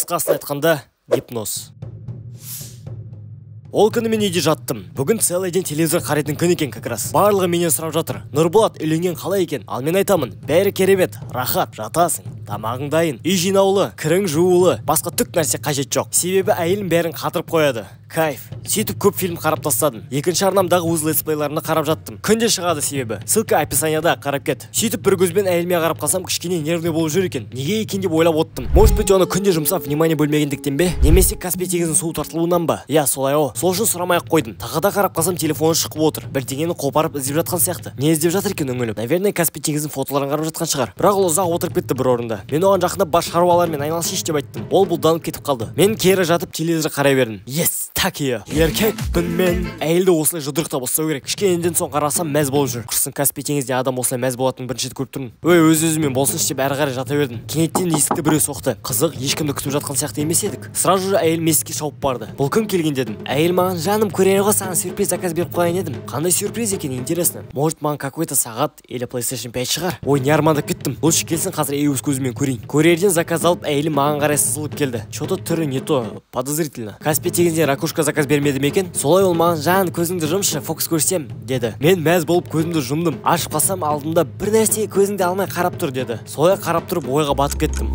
Қысқасын айтқанда, гипноз. Ол күні мен үйде жаттым. Бүгін целый день телевизор қарайтын күн екен как раз. Барлығы менен сұрап жатыр. Нұрболат, үйленген қалай екен? Ал мен айтамын, бәрі керемет, рахат, жатасың. Тамағың дайын, үй жинаулы, кірің жуылы, басқа түк нәрсе қажет жоқ. Себебі әйелім бәрін қатырып қояды. Кайф. Сөйтіп көп фильм қарап тастадым. Екінші арнамдағы өз летсплейларына қарап жаттым. Күнде шығады себебі. Ссылка описанияда, қарап кет. Сөйтіп бір көзбен әйеліме қарап қалсам, кішкене нервный болып жүр екен. Неге екен деп ойлап оттым. Может быть, оны күнде жұмсап внимание бөлмегендіктен бе? Немесе Каспий теңізінің суы тартылуынан ба? Я, солай о. Сол үшін сұрамай-ақ қойдым. Тағы да қарап қалсам, телефоны шықып отыр. Бірдеңені қопарып іздеп жатқан сияқты. Не іздеп жатыр екен үңіліп? Наверное, Каспий теңізінің фотоларын қарап жатқан шығар. Бірақ ол ұзақ отырып кетті бір орында. Мен оған жақында бас шаруалармен айналысайыншы деп айттым. Ол бұлданып кетіп қалды. Мен кері жатып телевизор қарай бердім. Yes, так iyo. Еркекпін мен. Әйелді осылай жұдырықтап ұстау керек. Кішкенеден соң қарасам мәз болып жүр. Құрсын Каспий теңізінде адам осылай мәз болатынын бірінші рет көріп тұрмын. Өз-өзімен болсыншы деп әрі қарай жата бердім. Кенеттен есікті біреу соқты. Қызық, ешкімді күтіп жатқан сияқты емес едік. Сразу же әйелім есікке шауып барды. Бұл кім келген дедім. Әйел маған, жаным, көрер ғой, саған сюрприз заказ беріп қояйын едім. Қандай сюрприз екен, интересно. Может, маған какой-то сағат или PlayStation 5 шығар. Ой, не армандап кеттім. Лучше келсін қазір өз көзіммен көрейін. Көрерден заказ алып, әйелім маған қарай сызылып келді. Что-то түрі не то, подозрительно. Каспий теңізіне ракушка заказ бермеді ме екен? Солай ол маған, жан, көзіңді жұмшы, фокус көрсем, деді. Мен мәз болып көзімді жұмдым. Ашып қалсам алдымда бір нәрсе көзіңді алмай қарап тұр деді. Солай қарап тұрып ойға батып кеттім.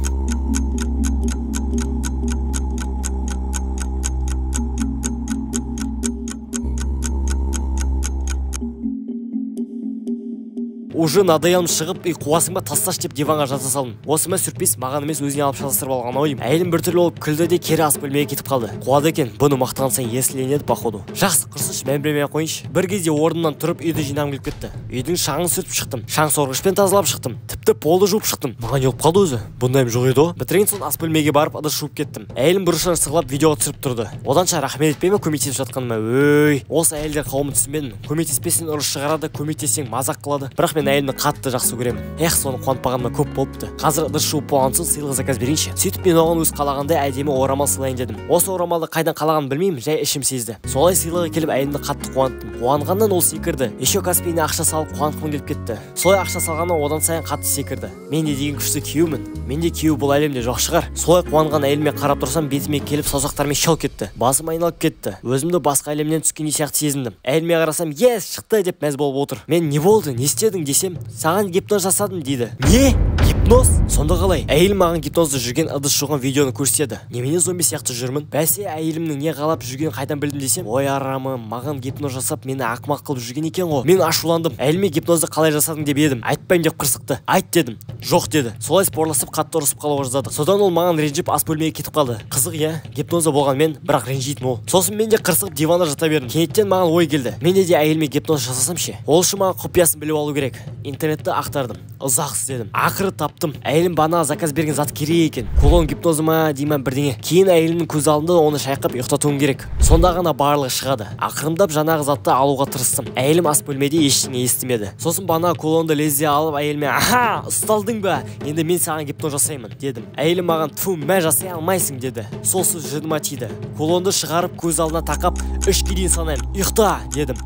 Уже надоелім шығып, үй қуасың ба, тасташ деп диванға жата салдым. Осы ма сюрприз, маған емес өзіне алып шатастырып алған ойым. Әйелім біртүрлі болып күлді де кері ас бөлмеге кетіп қалды. Қуады екен, бұны мақтаған сайын ерсіленеді походу. Жақсы, құрсыншы, мән бермей қойыншы. Бір кезде орнымнан тұрып үйді жинағым келіп кетті. Үйдің шаңын сүртіп шықтым. Шаң сорғышпен тазалап шықтым. Тіпті полды жуып шықтым. Маған еліп қалды өзі. Бұндайым жоқ еді. Бітірген соң ас бөлмеге барып ыдыс жуып кеттім. Әйелім бұрышынан сығылап видеоға түсіріп тұрды. Оданша рахмет етпейме көмектесіп жатқаныма? Өй, осы әйелдер қауымын түсінбедім. Көмектеспесең ұрыс шығарады, көмектессең мазақ қылады. Бірақ мен әйелімді қатты жақсы көремін. Соны қуантпағаныма көп болыпты. Қазір ыдыс жуып болған соң сыйлық заказ берейінші. Сөйтіп мен оған өз қалағандай әдемі орамал сыйлайын дедім. Осы орамалды қайдан қалағанын білмеймін, жай ішім сезді. Солай сыйлығы келіп әйелімді қатты қуанттым. Қуанғаннан ол секірді. Еще Каспийіне ақша салып қуантқым келіп кетті. Солай ақша салғаннан одан сайын қатты секірді. Мен де деген күшті күйеумін. Менде күйеу бұл әлемде жоқ шығар. Солай қуанған әйеліме қарап тұрсам, бетіме келіп саусақтарымен шал кетті. Басым айналып кетті. Өзімді басқа әлемнен түскендей сияқты сезіндім. Әйеліме қарасам, "Ес, шықты" деп мәз болып отыр. Мен не болды, не істедің десем, "Саған гипноз жасадым" дейді. Не? Гипноз? Сонда қалай? Әйелім маған гипнозда жүрген ыдыс жуған видеоны көрсетеді. Немене зомби сияқты жүрмін? Бәсе әйелімнің не қалап жүргенін қайдан білдім десем, ой арамым, маған гипноз жасап мені ақымақ қылып жүрген екен ғой. Мен ашуландым. Әйеліме гипнозды қалай жасадың деп едім. Айтпаймын деп қырсықты. Айт дедім. Жоқ деді. Солай спорласып қатты ұрысып қалуға жаздадық. Содан ол маған ренжіп ас бөлмеге кетіп қалды. Қызық я, гипнозда болған мен, бірақ ренжитін ол. Сосын мен де қырсығып диванда жата бердім. Кенеттен маған ой келді. Мен де әйеліме гипноз жасасам ше. Ол үшін маған құпиясын біліп алу керек. Интернетті ақтардым. Ұзақ іздедім. Ақыры таптым. Әйелім бана заказ берген зат керек екен. Колон гипнозы ма деймін бірдеңе. Кейін әйелімнің көз алдында оны шайқап ұйықтатуым керек. Сонда ғана барлығы шығады. Ақырындап жаңағы затты алуға тырыстым. Әйелім ас бөлмеде ештеңе естімеді. Сосын бана колонды лезде алып әйеліме, "Аха, ұсталдың ба? Енді мен саған гипноз жасаймын" дедім. Әйелім маған, "Тфу, мә жасай алмайсың" деді. Сол сөз жыныма тиді. Колонды шығарып көз алдына тақап, 3-ке дейін санаймын. "Ұйықта" дедім.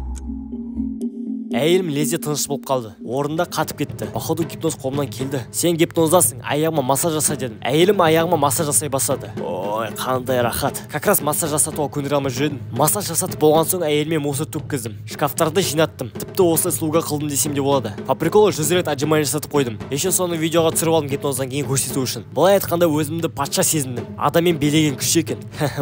Әйелім лезде тыныш болып қалды. Орында қатып кетті. Походу гипноз қолымнан келді. "Сен гипноздасың, аяғыма массаж жаса" дедім. Әйелім аяғыма массаж жасай бастады. Ой, қандай рахат. Как раз массаж жасатуға көндіре алмай жүрдім. Массаж жасатып болған соң әйеліме мусор төккіздім. Шкафтарды жинаттым. Тіпті осылай слуга қылдым десем де болады. По приколу 100 рет отжимание жасатып қойдым. Еще соны видеоға түсіріп алдым гипноздан кейін көрсету үшін. Былай айтқанда өзімді патша сезіндім. Адаммен билеген күш екен.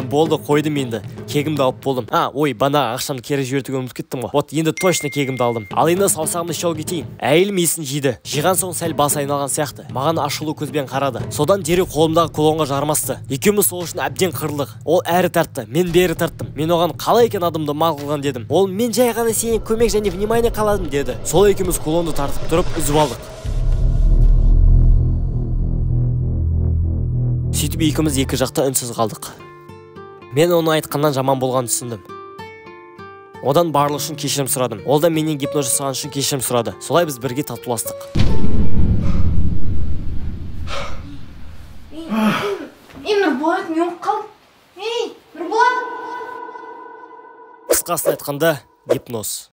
Болды, қойдым енді. Кегімді алып болдым. Ой, бана ақшамды кері жібертуге ұмытып кеттім ғой. Вот енді точно кегімді алдым. Ал енді саусағымды шауып кетейін. Әйелім есін жиды. Жиған соң сәл басы айналған сияқты. Маған ашулы көзбен қарады. Содан дереу қолымдағы колонға жармасты. Екеуміз сол үшін әбден қырылдық. Ол әрі тартты, мен бері тарттым. Мен оған қалай екен адамды мал қылған дедім. Ол мен жай ғана сенен көмек және внимание қаладым деді. Сол екеуміз колонды тартып тұрып үзіп алдық. Сөйтіп екеуміз екі жақта үнсіз қалдық. Мен оны айтқаннан жаман болғанын түсіндім. Одан барлық үшін кешірім сұрадым. Ол да менен гипноз жасаған үшін кешірім сұрады. Солай біз бірге татуластық. Нұрболат, мен ұмытып қалдым. Нұрболат! Қысқасын айтқанда, гипноз.